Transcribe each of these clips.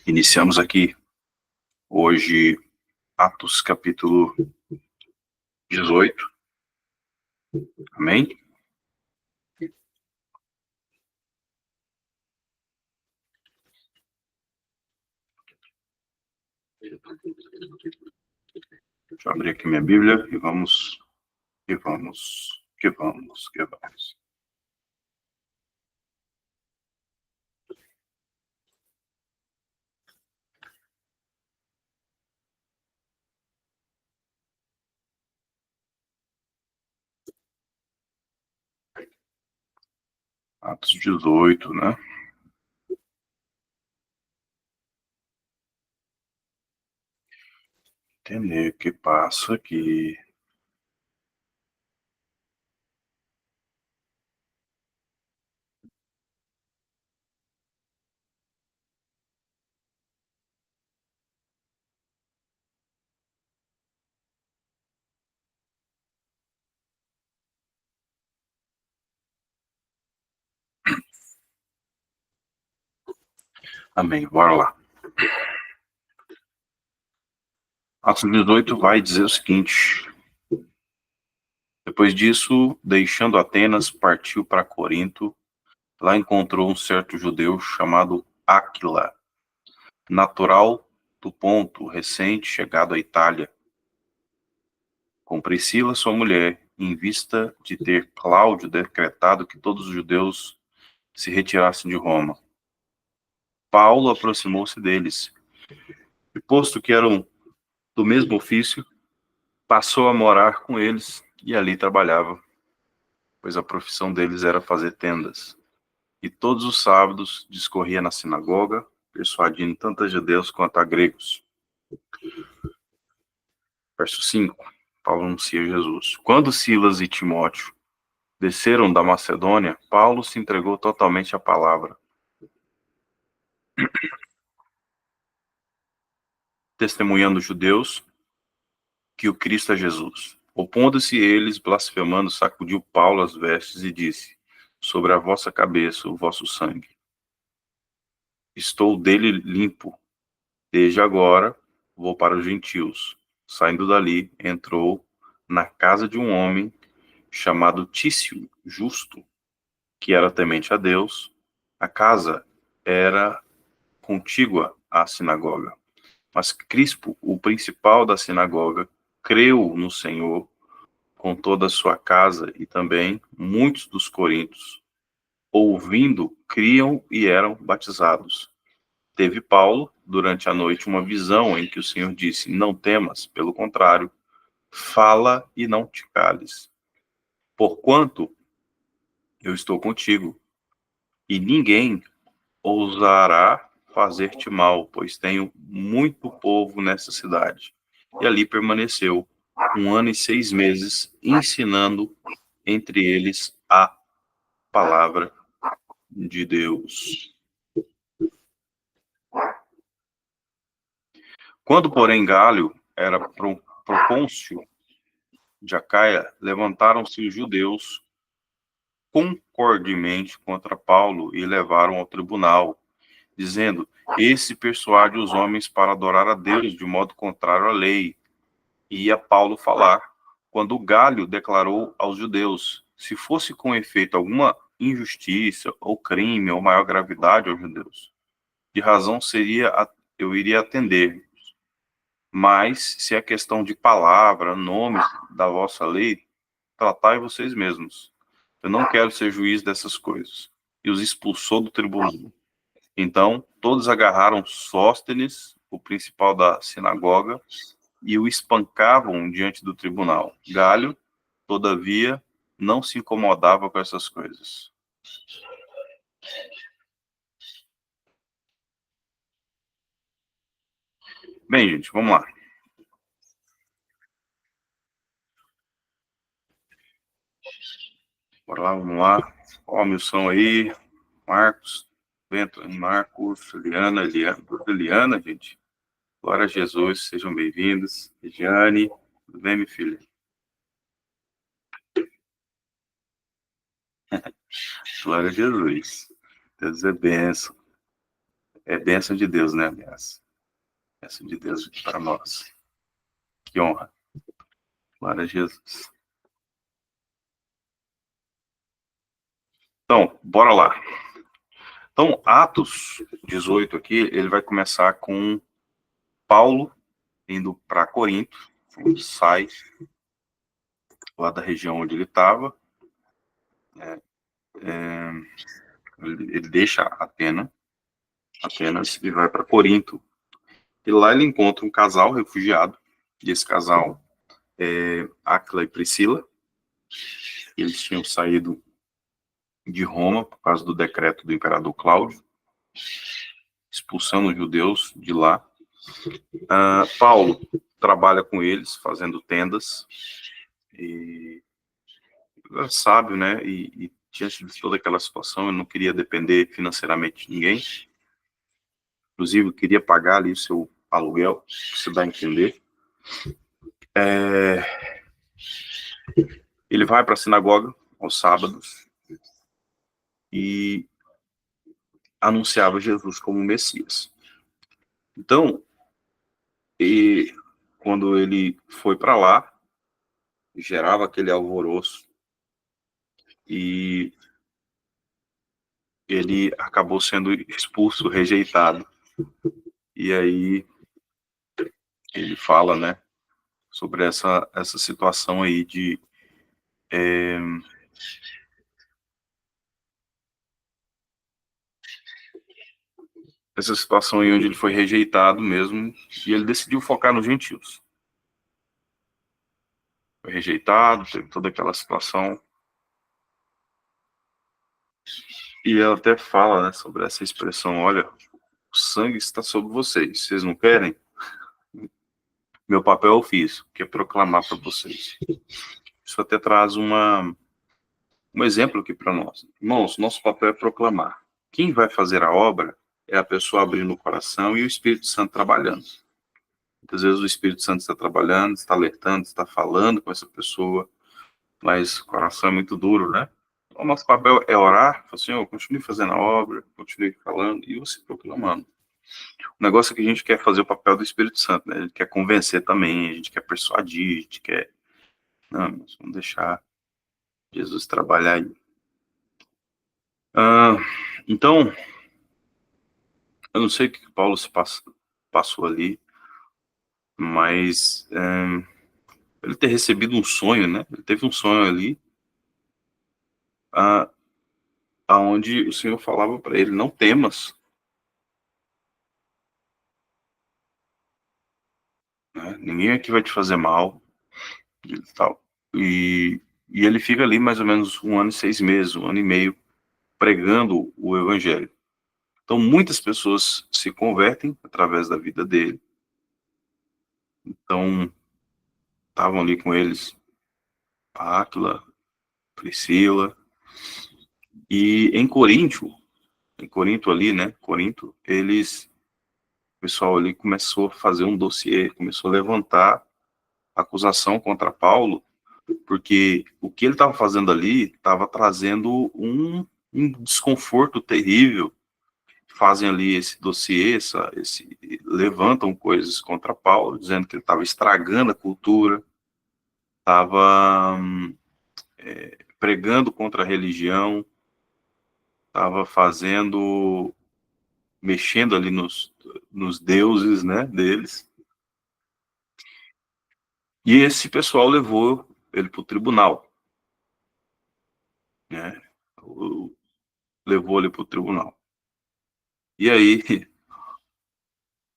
Iniciamos aqui hoje Atos capítulo 18. Amém? Deixa eu abrir aqui minha Bíblia e vamos. Atos 18, né? Entender o que passa aqui. Amém. Bora lá. Atos 18 vai dizer o seguinte: depois disso, deixando Atenas, partiu para Corinto. Lá encontrou um certo judeu chamado Áquila, natural do Ponto, recente chegado à Itália, com Priscila, sua mulher, em vista de ter Cláudio decretado que todos os judeus se retirassem de Roma. Paulo aproximou-se deles, e posto que eram do mesmo ofício, passou a morar com eles e ali trabalhava, pois a profissão deles era fazer tendas. E todos os sábados discorria na sinagoga, persuadindo tanto a judeus quanto a gregos. Verso 5, Paulo anuncia Jesus. Quando Silas e Timóteo desceram da Macedônia, Paulo se entregou totalmente à palavra, testemunhando os judeus que o Cristo é Jesus. Opondo-se eles, blasfemando, sacudiu Paulo as vestes e disse: sobre a vossa cabeça o vosso sangue. Estou dele limpo. Desde agora vou para os gentios. Saindo dali, entrou na casa de um homem chamado Tício Justo, que era temente a Deus. A casa era contígua à sinagoga. Mas Crispo, o principal da sinagoga, creu no Senhor com toda a sua casa, e também muitos dos coríntios, ouvindo, criam e eram batizados. Teve Paulo, durante a noite, uma visão em que o Senhor disse: não temas, pelo contrário, fala e não te cales, porquanto eu estou contigo, e ninguém ousará fazer-te mal, pois tenho muito povo nessa cidade. E ali permaneceu 1 ano e 6 meses, ensinando entre eles a palavra de Deus. Quando, porém, Gálio era procônsul de Acaia, levantaram-se os judeus concordemente contra Paulo e levaram ao tribunal, dizendo: esse persuade os homens para adorar a Deus de modo contrário à lei. E ia Paulo falar, quando Gálio declarou aos judeus: se fosse com efeito alguma injustiça ou crime ou maior gravidade aos judeus, de razão eu iria atender. Mas se é questão de palavra, nomes da vossa lei, tratai vocês mesmos. Eu não quero ser juiz dessas coisas. E os expulsou do tribunal. Então, todos agarraram Sóstenes, o principal da sinagoga, e o espancavam diante do tribunal. Gálio, todavia, não se incomodava com essas coisas. Bem, gente, vamos lá. Bora lá, vamos lá. Ó, a missão aí. Marcos, Bento, Marcos, Eliana, gente. Glória a Jesus, sejam bem-vindos. Regiane, tudo bem, minha filha? Glória a Jesus. Deus é bênção. É bênção de Deus, né, aliás? Bênção de Deus para nós. Que honra. Glória a Jesus. Então, bora lá. Então, Atos 18 aqui, ele vai começar com Paulo indo para Corinto, sai lá da região onde ele estava, ele deixa Atenas e vai para Corinto. E lá ele encontra um casal refugiado, e esse casal é Áquila e Priscila. Eles tinham saído de Roma por causa do decreto do imperador Cláudio, expulsando os judeus de lá. Paulo trabalha com eles, fazendo tendas, e é sábio, né? E diante de toda aquela situação, ele não queria depender financeiramente de ninguém. Inclusive, queria pagar ali o seu aluguel, se dá a entender. Ele vai para a sinagoga aos sábados e anunciava Jesus como Messias. Então, quando ele foi para lá, gerava aquele alvoroço e ele acabou sendo expulso, rejeitado. E aí ele fala, né, sobre essa situação aí de essa situação aí onde ele foi rejeitado mesmo, e ele decidiu focar nos gentios. Foi rejeitado, teve toda aquela situação. E ela até fala, né, sobre essa expressão, olha, o sangue está sobre vocês, vocês não querem? Meu papel eu fiz, que é proclamar para vocês. Isso até traz um exemplo aqui para nós. Irmãos, nosso papel é proclamar. Quem vai fazer a obra é a pessoa abrindo o coração e o Espírito Santo trabalhando. Muitas vezes o Espírito Santo está trabalhando, está alertando, está falando com essa pessoa, mas o coração é muito duro, né? O nosso papel é orar, falar, Senhor, continue fazendo a obra, continue falando e você proclamando. O negócio é que a gente quer fazer o papel do Espírito Santo, né? A gente quer convencer também, a gente quer persuadir, a gente quer... Não, mas vamos deixar Jesus trabalhar aí. Então, eu não sei o que Paulo se passou ali, mas ele ter recebido um sonho, né? Ele teve um sonho ali, aonde o Senhor falava para ele, não temas, né? Ninguém aqui vai te fazer mal, e tal. E ele fica ali mais ou menos 1 ano e 6 meses, 1 ano e meio, pregando o evangelho. Então, muitas pessoas se convertem através da vida dele. Então, estavam ali com eles Áquila, Priscila, e em Corinto ali, né, Corinto, o pessoal ali começou a fazer um dossiê, começou a levantar acusação contra Paulo, porque o que ele estava fazendo ali estava trazendo um desconforto terrível. Fazem ali esse dossiê, levantam coisas contra Paulo, dizendo que ele estava estragando a cultura, estava pregando contra a religião, estava mexendo ali nos deuses, né, deles. E esse pessoal levou ele para o tribunal, né, levou ele para o tribunal. E aí,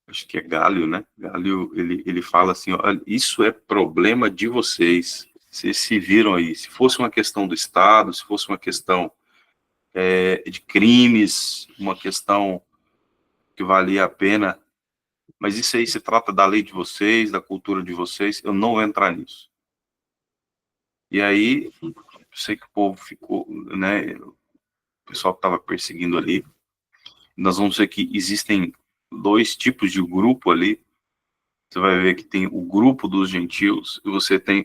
acho que é Galho, né? Galho, ele fala assim, olha, isso é problema de vocês. Vocês se viram aí. Se fosse uma questão do Estado, se fosse uma questão de crimes, uma questão que valia a pena, mas isso aí se trata da lei de vocês, da cultura de vocês, eu não vou entrar nisso. E aí, sei que o povo ficou, né? O pessoal que estava perseguindo ali. Nós vamos ver que existem 2 tipos de grupo ali. Você vai ver que tem o grupo dos gentios, e você tem,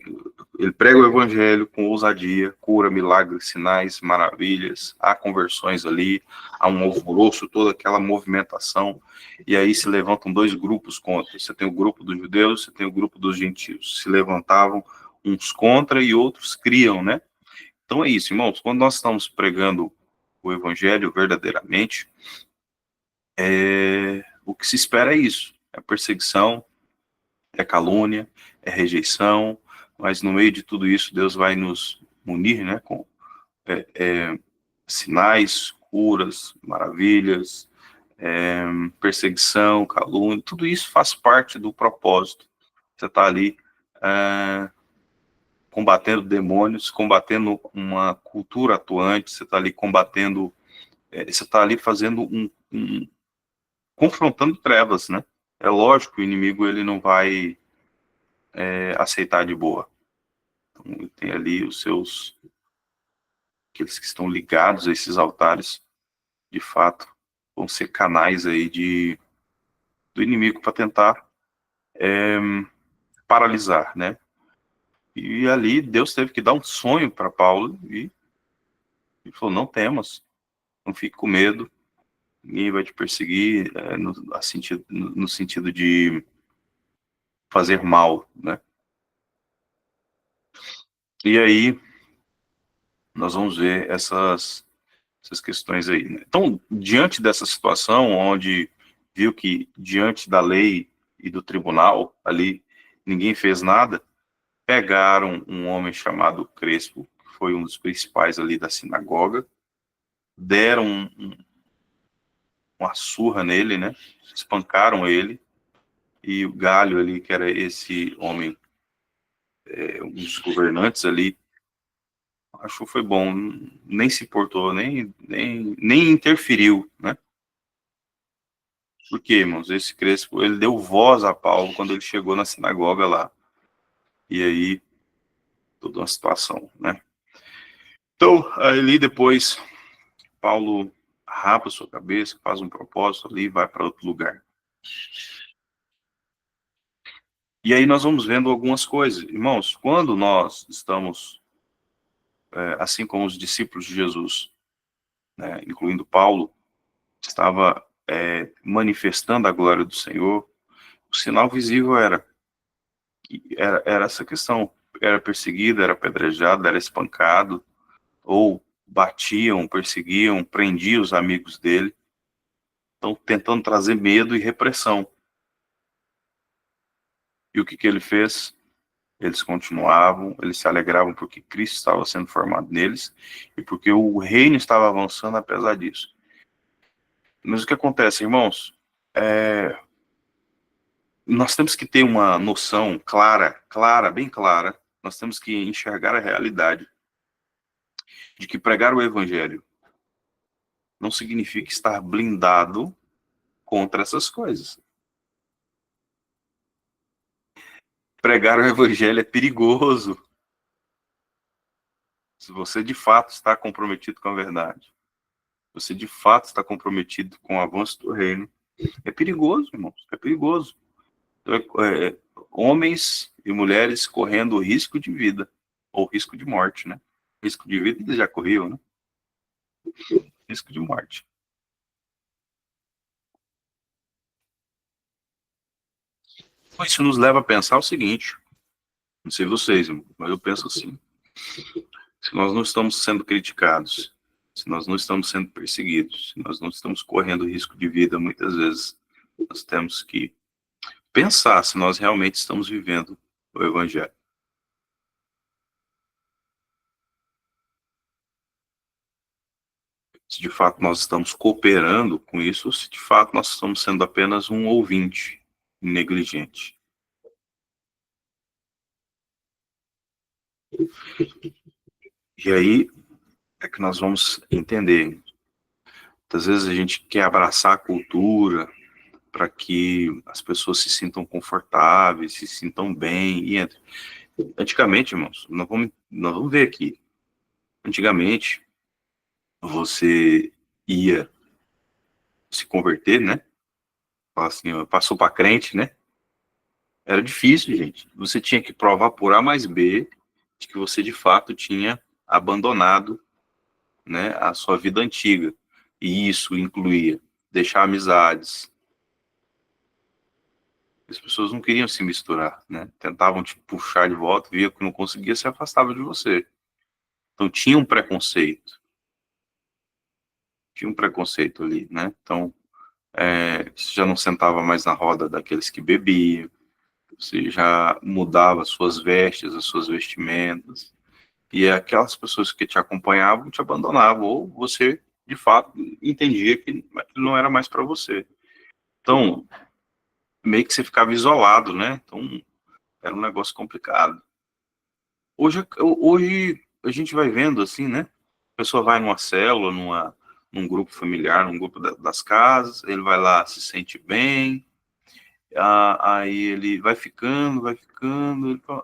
ele prega o evangelho com ousadia, cura, milagres, sinais, maravilhas, há conversões ali, há um alvoroço, toda aquela movimentação, e aí se levantam dois grupos contra. Você tem o grupo dos judeus, você tem o grupo dos gentios. Se levantavam uns contra e outros criam, né? Então é isso, irmãos, quando nós estamos pregando o evangelho verdadeiramente, o que se espera é isso, é perseguição, é calúnia, é rejeição, mas no meio de tudo isso, Deus vai nos munir, né, com sinais, curas, maravilhas, perseguição, calúnia, tudo isso faz parte do propósito. Você está ali combatendo demônios, combatendo uma cultura atuante, você está ali combatendo, você está ali fazendo confrontando trevas, né? É lógico que o inimigo ele não vai aceitar de boa. Então, ele tem ali os seus, aqueles que estão ligados a esses altares, de fato, vão ser canais aí do inimigo para tentar paralisar, né? E ali Deus teve que dar um sonho para Paulo e falou: não temas, não fique com medo, ninguém vai te perseguir no sentido de fazer mal, né? E aí nós vamos ver essas questões aí, né? Então, diante dessa situação, onde viu que diante da lei e do tribunal ali ninguém fez nada, pegaram um homem chamado Crespo, que foi um dos principais ali da sinagoga, deram uma surra nele, né? Espancaram ele, e o Galho ali, que era esse homem, um dos governantes ali, achou foi bom, nem se importou, nem interferiu, né? Por quê, irmãos? Esse Crespo, ele deu voz a Paulo quando ele chegou na sinagoga lá. E aí, toda uma situação, né? Então, ali depois, Paulo rapa sua cabeça, faz um propósito ali e vai para outro lugar. E aí nós vamos vendo algumas coisas. Irmãos, quando nós estamos, assim como os discípulos de Jesus, né, incluindo Paulo, estava manifestando a glória do Senhor, o sinal visível era essa questão. Era perseguido, era apedrejado, era espancado, ou batiam, perseguiam, prendiam os amigos dele. Estão tentando trazer medo e repressão. E o que ele fez? Eles continuavam, eles se alegravam porque Cristo estava sendo formado neles e porque o reino estava avançando apesar disso. Mas o que acontece, irmãos? Nós temos que ter uma noção clara, bem clara. Nós temos que enxergar a realidade de que pregar o evangelho não significa estar blindado contra essas coisas. Pregar o evangelho é perigoso. Se você de fato está comprometido com a verdade, você de fato está comprometido com o avanço do reino, é perigoso, irmãos, é perigoso. Homens e mulheres correndo risco de vida, ou risco de morte, né? Risco de vida eles já corriam, né? Risco de morte. Então, isso nos leva a pensar o seguinte, não sei vocês, mas eu penso assim, se nós não estamos sendo criticados, se nós não estamos sendo perseguidos, se nós não estamos correndo risco de vida, muitas vezes nós temos que pensar se nós realmente estamos vivendo o evangelho. Se de fato nós estamos cooperando com isso, ou se de fato nós estamos sendo apenas um ouvinte negligente. E aí é que nós vamos entender. Muitas vezes a gente quer abraçar a cultura para que as pessoas se sintam confortáveis, se sintam bem. E antigamente, irmãos, nós vamos ver aqui. Antigamente, você ia se converter, né? Fala assim, passou para crente, né? Era difícil, gente. Você tinha que provar por A mais B de que você de fato tinha abandonado, né, a sua vida antiga. E isso incluía deixar amizades. As pessoas não queriam se misturar, né? Tentavam te puxar de volta, via que não conseguia, se afastava de você. Então tinha um preconceito ali, né? Então, você já não sentava mais na roda daqueles que bebiam, você já mudava suas vestes, as suas vestimentas, e aquelas pessoas que te acompanhavam te abandonavam, ou você, de fato, entendia que aquilo não era mais para você. Então, meio que você ficava isolado, né? Então, era um negócio complicado. Hoje a gente vai vendo assim, né? A pessoa vai numa célula, num grupo familiar, num grupo das casas, ele vai lá, se sente bem, aí ele vai ficando,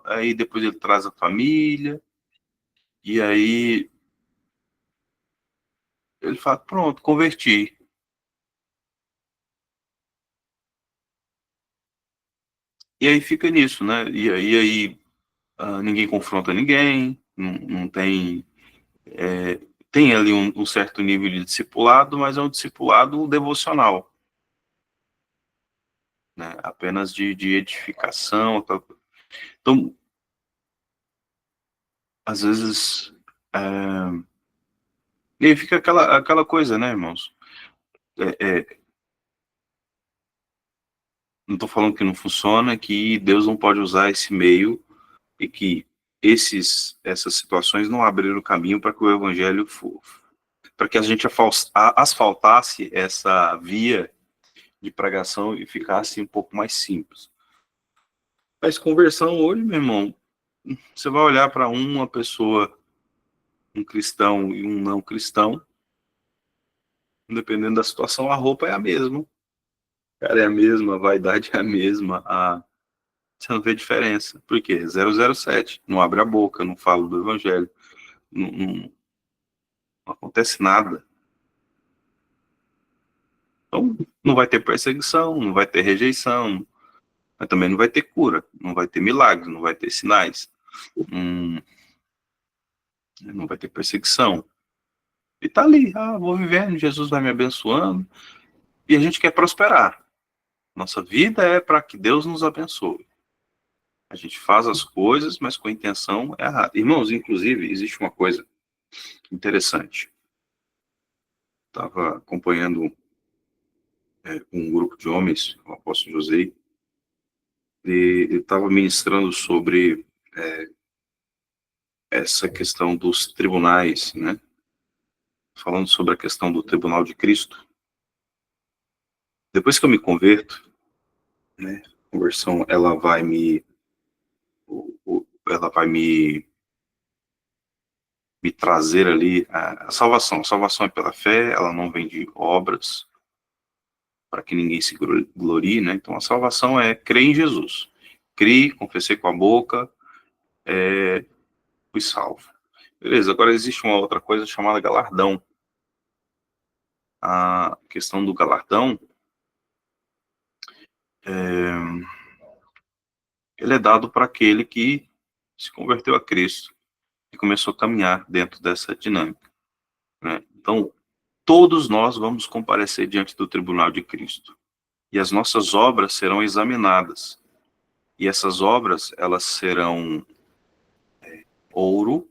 aí depois ele traz a família, e aí ele fala, pronto, converti. E aí fica nisso, né? E aí ninguém confronta ninguém, não tem. Tem ali um certo nível de discipulado, mas é um discipulado devocional, né? Apenas de edificação. Então, às vezes. E aí fica aquela coisa, né, irmãos? Não estou falando que não funciona, que Deus não pode usar esse meio e que essas situações não abriram o caminho para que o evangelho para que a gente asfaltasse essa via de pregação e ficasse um pouco mais simples. Mas conversão hoje, meu irmão, você vai olhar para uma pessoa, um cristão e um não cristão, dependendo da situação, a roupa é a mesma. Cara, é a mesma, a vaidade é a mesma, você não vê diferença. Por quê? 007. Não abre a boca, não fala do evangelho, não acontece nada. Então, não vai ter perseguição, não vai ter rejeição, mas também não vai ter cura, não vai ter milagres, não vai ter sinais, não vai ter perseguição. E tá ali, vou vivendo, Jesus vai me abençoando, e a gente quer prosperar. Nossa vida é para que Deus nos abençoe. A gente faz as coisas, mas com a intenção errada. Irmãos, inclusive, existe uma coisa interessante. Estava acompanhando um grupo de homens, o apóstolo José, e ele estava ministrando sobre essa questão dos tribunais, né? Falando sobre a questão do tribunal de Cristo. Depois que eu me converto, né? A conversão, ela vai me trazer ali a salvação. A salvação é pela fé, ela não vem de obras, para que ninguém se glorie, né? Então a salvação é crer em Jesus. Criei, confessei com a boca, fui salvo. Beleza, agora existe uma outra coisa chamada galardão. A questão do galardão, ele é dado para aquele que se converteu a Cristo e começou a caminhar dentro dessa dinâmica, né? Então, todos nós vamos comparecer diante do tribunal de Cristo e as nossas obras serão examinadas. E essas obras, elas serão ouro,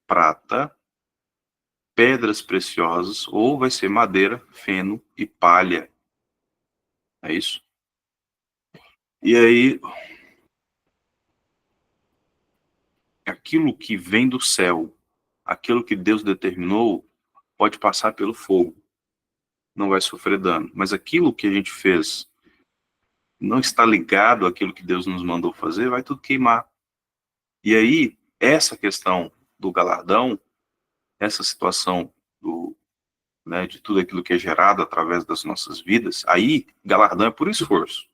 prata, pedras preciosas, ou vai ser madeira, feno e palha. É isso? E aí, aquilo que vem do céu, aquilo que Deus determinou, pode passar pelo fogo, não vai sofrer dano. Mas aquilo que a gente fez não está ligado àquilo que Deus nos mandou fazer, vai tudo queimar. E aí, essa questão do galardão, essa situação né, de tudo aquilo que é gerado através das nossas vidas, aí galardão é por esforço,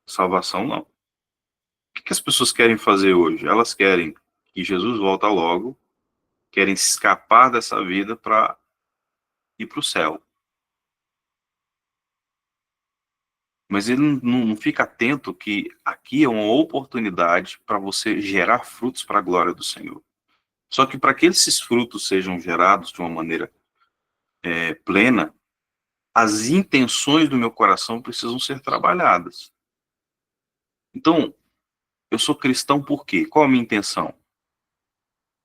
salvação não. O que as pessoas querem fazer hoje? Elas querem que Jesus volta logo, querem escapar dessa vida para ir para o céu. Mas ele não fica atento que aqui é uma oportunidade para você gerar frutos para a glória do Senhor. Só que para que esses frutos sejam gerados de uma maneira plena, as intenções do meu coração precisam ser trabalhadas. Então, eu sou cristão por quê? Qual a minha intenção?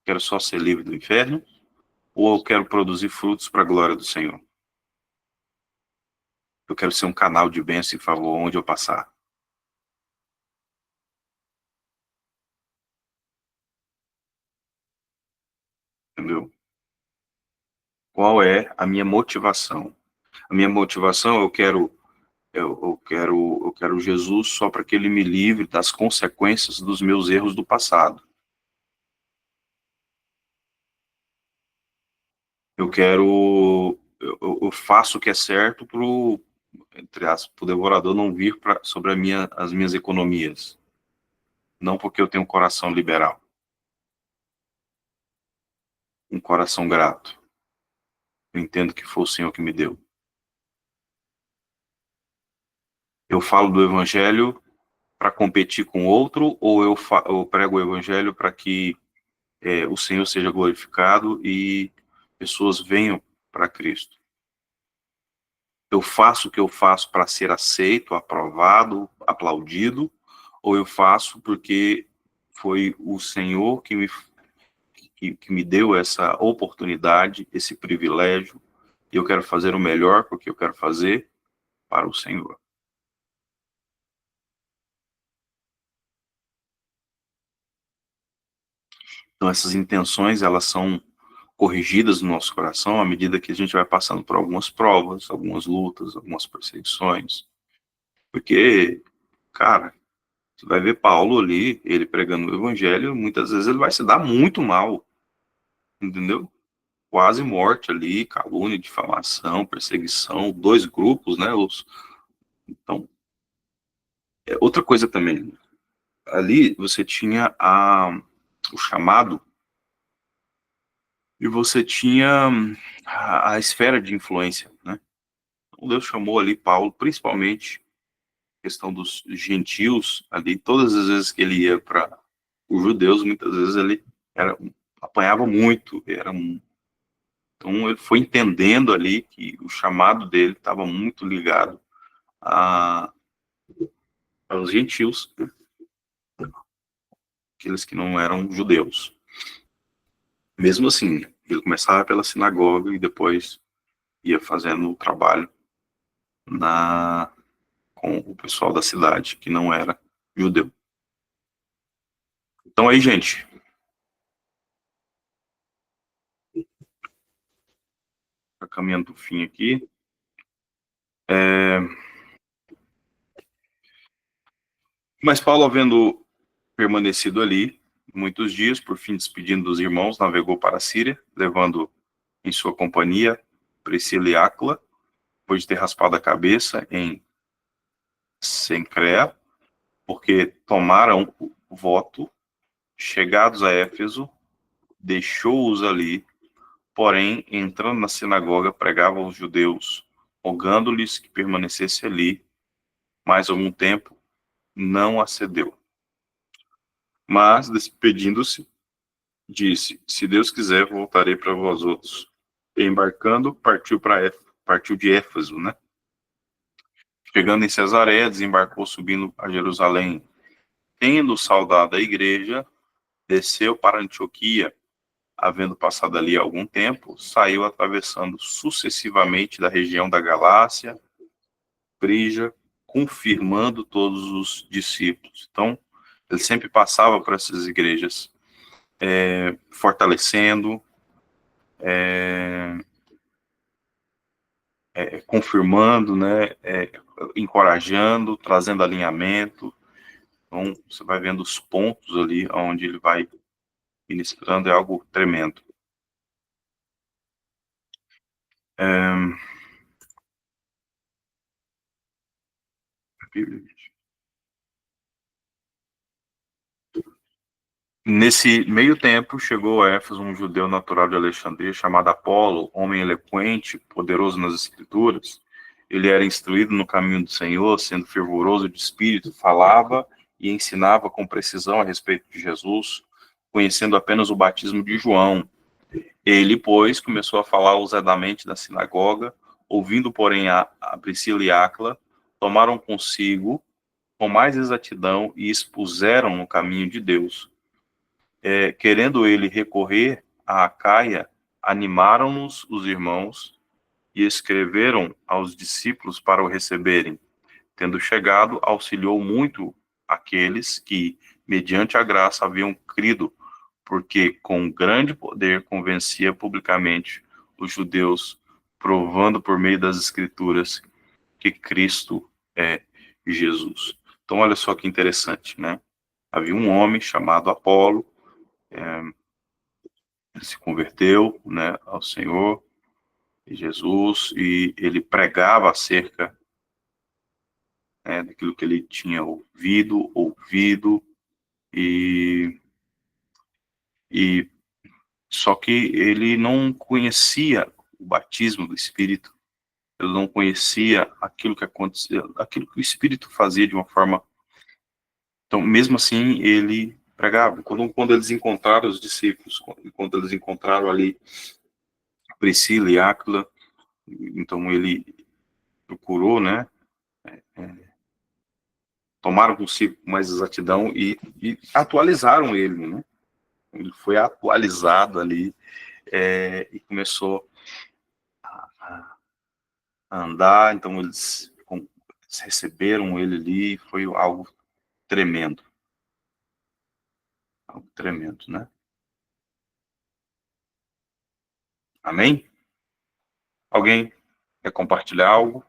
Quero só ser livre do inferno? Ou eu quero produzir frutos para a glória do Senhor? Eu quero ser um canal de bênção e favor onde eu passar. Entendeu? Qual é a minha motivação? A minha motivação, eu quero Jesus só para que ele me livre das consequências dos meus erros do passado. Eu faço o que é certo entre aspas, pro devorador não vir sobre as minhas economias. Não porque eu tenho um coração liberal, um coração grato. Eu entendo que foi o Senhor que me deu. Eu falo do evangelho para competir com outro, ou eu prego o evangelho para que o Senhor seja glorificado e pessoas venham para Cristo. Eu faço o que eu faço para ser aceito, aprovado, aplaudido, ou eu faço porque foi o Senhor que me deu essa oportunidade, esse privilégio, e eu quero fazer o melhor porque eu quero fazer para o Senhor. Então essas intenções, elas são corrigidas no nosso coração à medida que a gente vai passando por algumas provas, algumas lutas, algumas perseguições. Porque, cara, você vai ver Paulo ali, ele pregando o evangelho, muitas vezes ele vai se dar muito mal, entendeu? Quase morte ali, calúnia, difamação, perseguição, dois grupos, né? Então, outra coisa também, ali você tinha o chamado e você tinha a esfera de influência, né? Então, Deus chamou ali Paulo, principalmente questão dos gentios ali, todas as vezes que ele ia para os judeus, muitas vezes ele apanhava muito, então ele foi entendendo ali que o chamado dele estava muito ligado a, aos gentios, aqueles que não eram judeus. Mesmo assim, ele começava pela sinagoga e depois ia fazendo o trabalho na com o pessoal da cidade que não era judeu. Então aí, gente, tá caminhando para o fim aqui. Mas Paulo, havendo permanecido ali muitos dias, por fim despedindo dos irmãos, navegou para a Síria, levando em sua companhia Priscila e Áquila, depois de ter raspado a cabeça em Cencréa, porque tomaram o voto, chegados a Éfeso, deixou-os ali, porém, entrando na sinagoga, pregava aos judeus, rogando-lhes que permanecesse ali mais algum tempo, não acedeu. Mas, despedindo-se, disse: se Deus quiser, voltarei para vós outros. E embarcando, partiu de Éfeso, né? Chegando em Cesareia, desembarcou subindo a Jerusalém. Tendo saudado a igreja, desceu para Antioquia. Havendo passado ali algum tempo, saiu atravessando sucessivamente da região da Galácia, Frígia, confirmando todos os discípulos. Então, ele sempre passava por essas igrejas, fortalecendo, confirmando, né, encorajando, trazendo alinhamento. Então, você vai vendo os pontos ali onde ele vai ministrando, é algo tremendo. Nesse meio tempo, chegou a Éfeso um judeu natural de Alexandria, chamado Apolo, homem eloquente, poderoso nas escrituras, ele era instruído no caminho do Senhor, sendo fervoroso de espírito, falava e ensinava com precisão a respeito de Jesus, conhecendo apenas o batismo de João. Ele, pois, começou a falar ousadamente da sinagoga, ouvindo, porém, a Priscila e Áquila, tomaram consigo com mais exatidão e expuseram no caminho de Deus. Querendo ele recorrer a Acaia, animaram-nos os irmãos e escreveram aos discípulos para o receberem. Tendo chegado, auxiliou muito aqueles que, mediante a graça, haviam crido, porque com grande poder convencia publicamente os judeus, provando por meio das Escrituras que Cristo é Jesus. Então, olha só que interessante, né? Havia um homem chamado Apolo, ele se converteu, né, ao Senhor Jesus, e ele pregava acerca, né, daquilo que ele tinha ouvido, e só que ele não conhecia o batismo do Espírito, ele não conhecia aquilo que acontecia, aquilo que o Espírito fazia de uma forma. Então, mesmo assim, ele pregava. Quando eles encontraram os discípulos, quando eles encontraram ali Priscila e Áquila, então ele procurou, né, tomaram consigo mais exatidão e atualizaram ele, né? Ele foi atualizado ali, e começou a andar, então eles receberam ele ali, foi algo tremendo, né? Amém? Alguém quer compartilhar algo?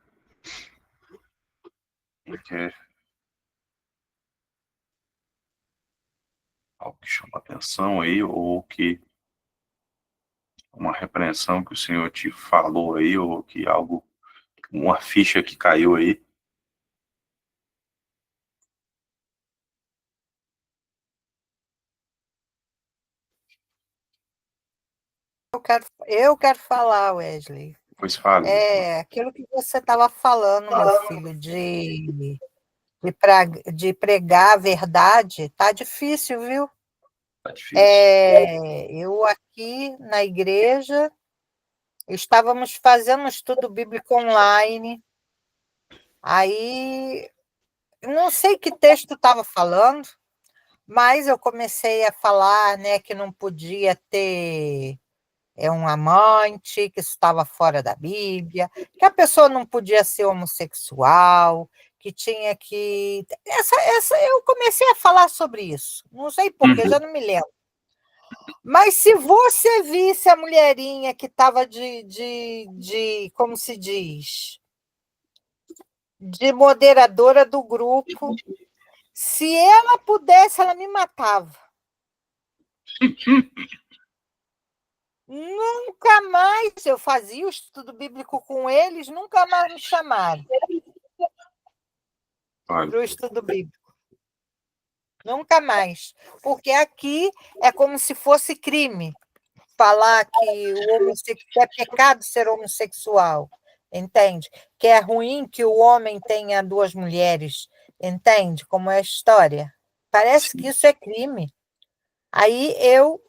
Quer algo que chama atenção aí, ou que uma repreensão que o Senhor te falou aí, ou que algo, uma ficha que caiu aí? Eu quero falar, Wesley. Pois fale. Aquilo que você estava falando, meu filho, de pregar a verdade, tá difícil, viu? Tá difícil. Eu aqui na igreja, estávamos fazendo um estudo bíblico online, aí não sei que texto estava falando, mas eu comecei a falar, né, que não podia ter um amante, que isso estava fora da Bíblia, que a pessoa não podia ser homossexual, que tinha que. Eu comecei a falar sobre isso. Não sei porquê, já não me lembro. Mas se você visse a mulherinha que estava como se diz, de moderadora do grupo, se ela pudesse, ela me matava. Nunca mais eu fazia o estudo bíblico com eles, nunca mais me chamaram para o estudo bíblico. Nunca mais. Porque aqui é como se fosse crime falar que é pecado ser homossexual, entende? Que é ruim que o homem tenha duas mulheres, entende? Como é a história. Parece que isso é crime. Aí eu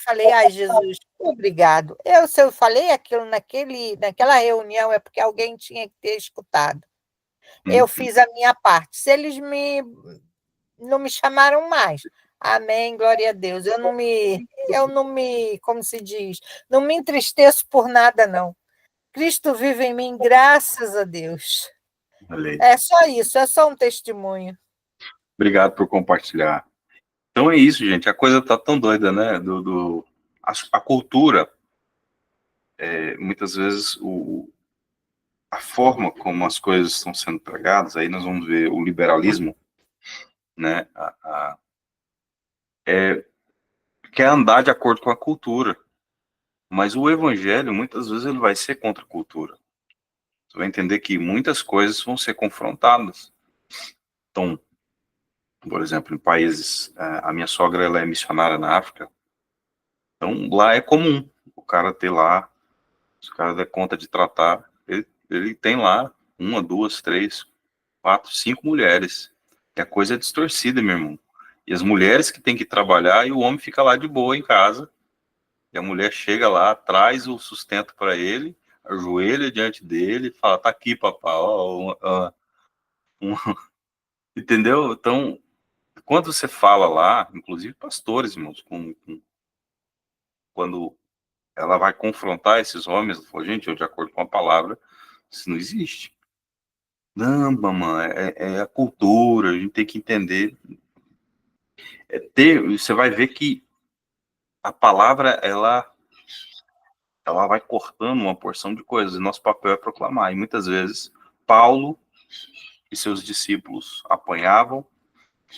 falei, ai, Jesus, obrigado. Se eu falei aquilo naquela reunião, é porque alguém tinha que ter escutado. Eu fiz a minha parte. Se eles não me chamaram mais, amém, glória a Deus. Eu não me, como se diz, não me entristeço por nada, não. Cristo vive em mim, graças a Deus. Valeu. É só isso, é só um testemunho. Obrigado por compartilhar. Então é isso, gente. A coisa tá tão doida, né? A cultura, muitas vezes, a forma como as coisas estão sendo pregadas, aí nós vamos ver o liberalismo, né? Quer andar de acordo com a cultura. Mas o evangelho, muitas vezes, ele vai ser contra a cultura. Você vai entender que muitas coisas vão ser confrontadas. Então, por exemplo, em países, a minha sogra, ela é missionária na África, então lá é comum o cara ter lá, se o cara der conta de tratar, ele ele tem lá uma, duas, três, quatro, cinco mulheres. E a coisa é distorcida, meu irmão. E as mulheres que têm que trabalhar e o homem fica lá de boa em casa. E a mulher chega lá, traz o sustento para ele, ajoelha diante dele e fala: tá aqui, papai. Entendeu? Então, quando você fala lá, inclusive pastores, irmãos, quando ela vai confrontar esses homens, ela fala: gente, eu de acordo com a palavra, isso não existe. Não, mamãe, é a cultura, a gente tem que entender. Você vai ver que a palavra, ela vai cortando uma porção de coisas, e nosso papel é proclamar. E muitas vezes, Paulo e seus discípulos apanhavam,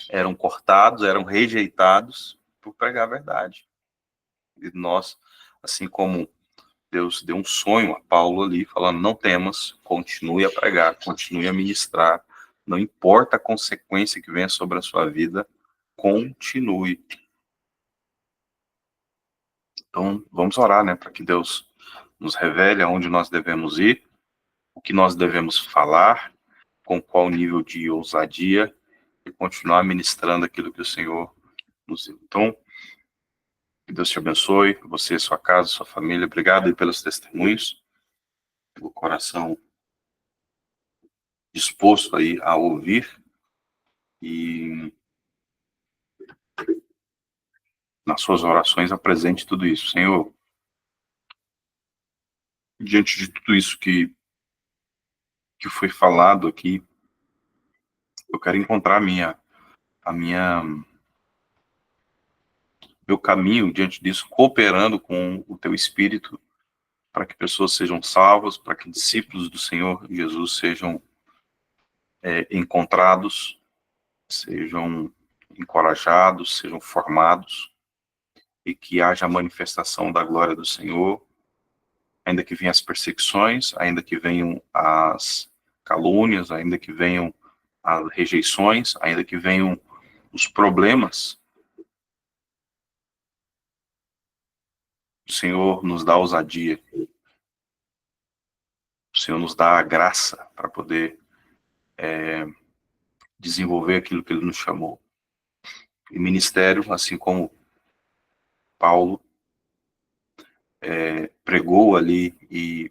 eram cortados, eram rejeitados por pregar a verdade. E nós, assim como Deus deu um sonho a Paulo ali, falando: não temas, continue a pregar, continue a ministrar, não importa a consequência que venha sobre a sua vida, continue. Então, vamos orar, né, para que Deus nos revele aonde nós devemos ir, o que nós devemos falar, com qual nível de ousadia, e continuar ministrando aquilo que o Senhor nos deu. Então, que Deus te abençoe, você, sua casa, sua família. Obrigado aí pelos testemunhos, pelo coração disposto aí a ouvir, e nas suas orações apresente tudo isso. Senhor, diante de tudo isso que foi falado aqui, eu quero encontrar a minha meu caminho diante disso, cooperando com o teu Espírito, para que pessoas sejam salvas, para que discípulos do Senhor Jesus sejam encontrados, sejam encorajados, sejam formados, e que haja a manifestação da glória do Senhor, ainda que venham as perseguições, ainda que venham as calúnias, ainda que venham as rejeições, ainda que venham os problemas. O Senhor nos dá ousadia, o Senhor nos dá a graça para poder desenvolver aquilo que Ele nos chamou. E ministério, assim como Paulo pregou ali e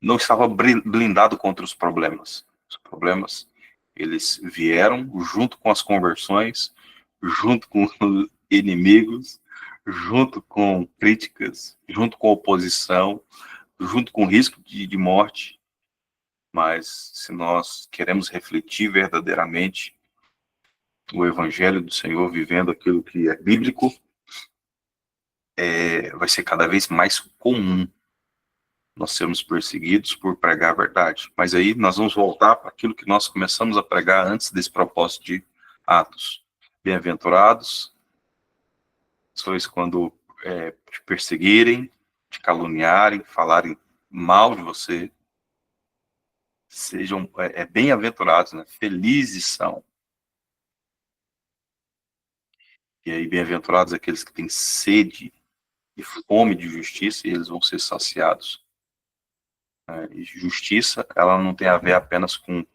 não estava blindado contra os problemas. Os problemas, eles vieram junto com as conversões, junto com os inimigos, junto com críticas, junto com oposição, junto com risco de morte. Mas se nós queremos refletir verdadeiramente o Evangelho do Senhor, vivendo aquilo que é bíblico, vai ser cada vez mais comum nós sermos perseguidos por pregar a verdade. Mas aí nós vamos voltar para aquilo que nós começamos a pregar antes desse propósito de Atos. Bem-aventurados sois quando te perseguirem, te caluniarem, falarem mal de você. Sejam bem-aventurados, né? Felizes são. E aí, bem-aventurados aqueles que têm sede e fome de justiça, e eles vão ser saciados. E justiça, ela não tem a ver apenas com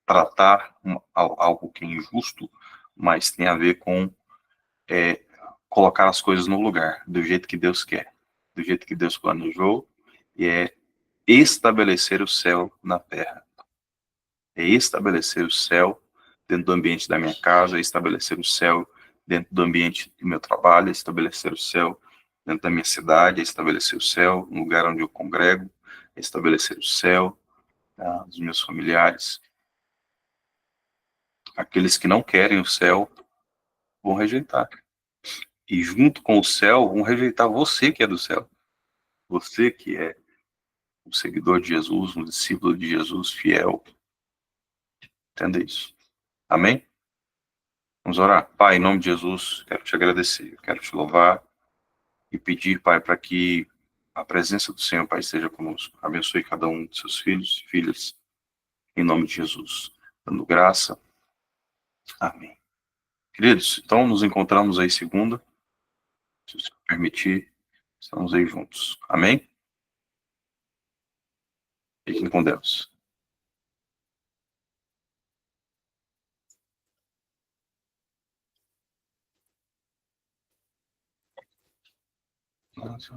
tratar algo que é injusto, mas tem a ver com colocar as coisas no lugar, do jeito que Deus quer, do jeito que Deus planejou, e é estabelecer o céu na terra. É estabelecer o céu dentro do ambiente da minha casa, é estabelecer o céu dentro do ambiente do meu trabalho, é estabelecer o céu dentro da minha cidade, é estabelecer o céu no lugar onde eu congrego, é estabelecer o céu dos meus familiares. Aqueles que não querem o céu vão rejeitar. E junto com o céu, vão rejeitar você que é do céu. Você que é um seguidor de Jesus, um discípulo de Jesus fiel. Entenda isso. Amém? Vamos orar. Pai, em nome de Jesus, quero te agradecer, eu quero te louvar e pedir, Pai, para que a presença do Senhor, Pai, esteja conosco. Abençoe cada um de seus filhos e filhas, em nome de Jesus. Dando graça. Amém. Queridos, então nos encontramos aí segunda. Se você permitir, estamos aí juntos. Amém? Fiquem com Deus. Nossa.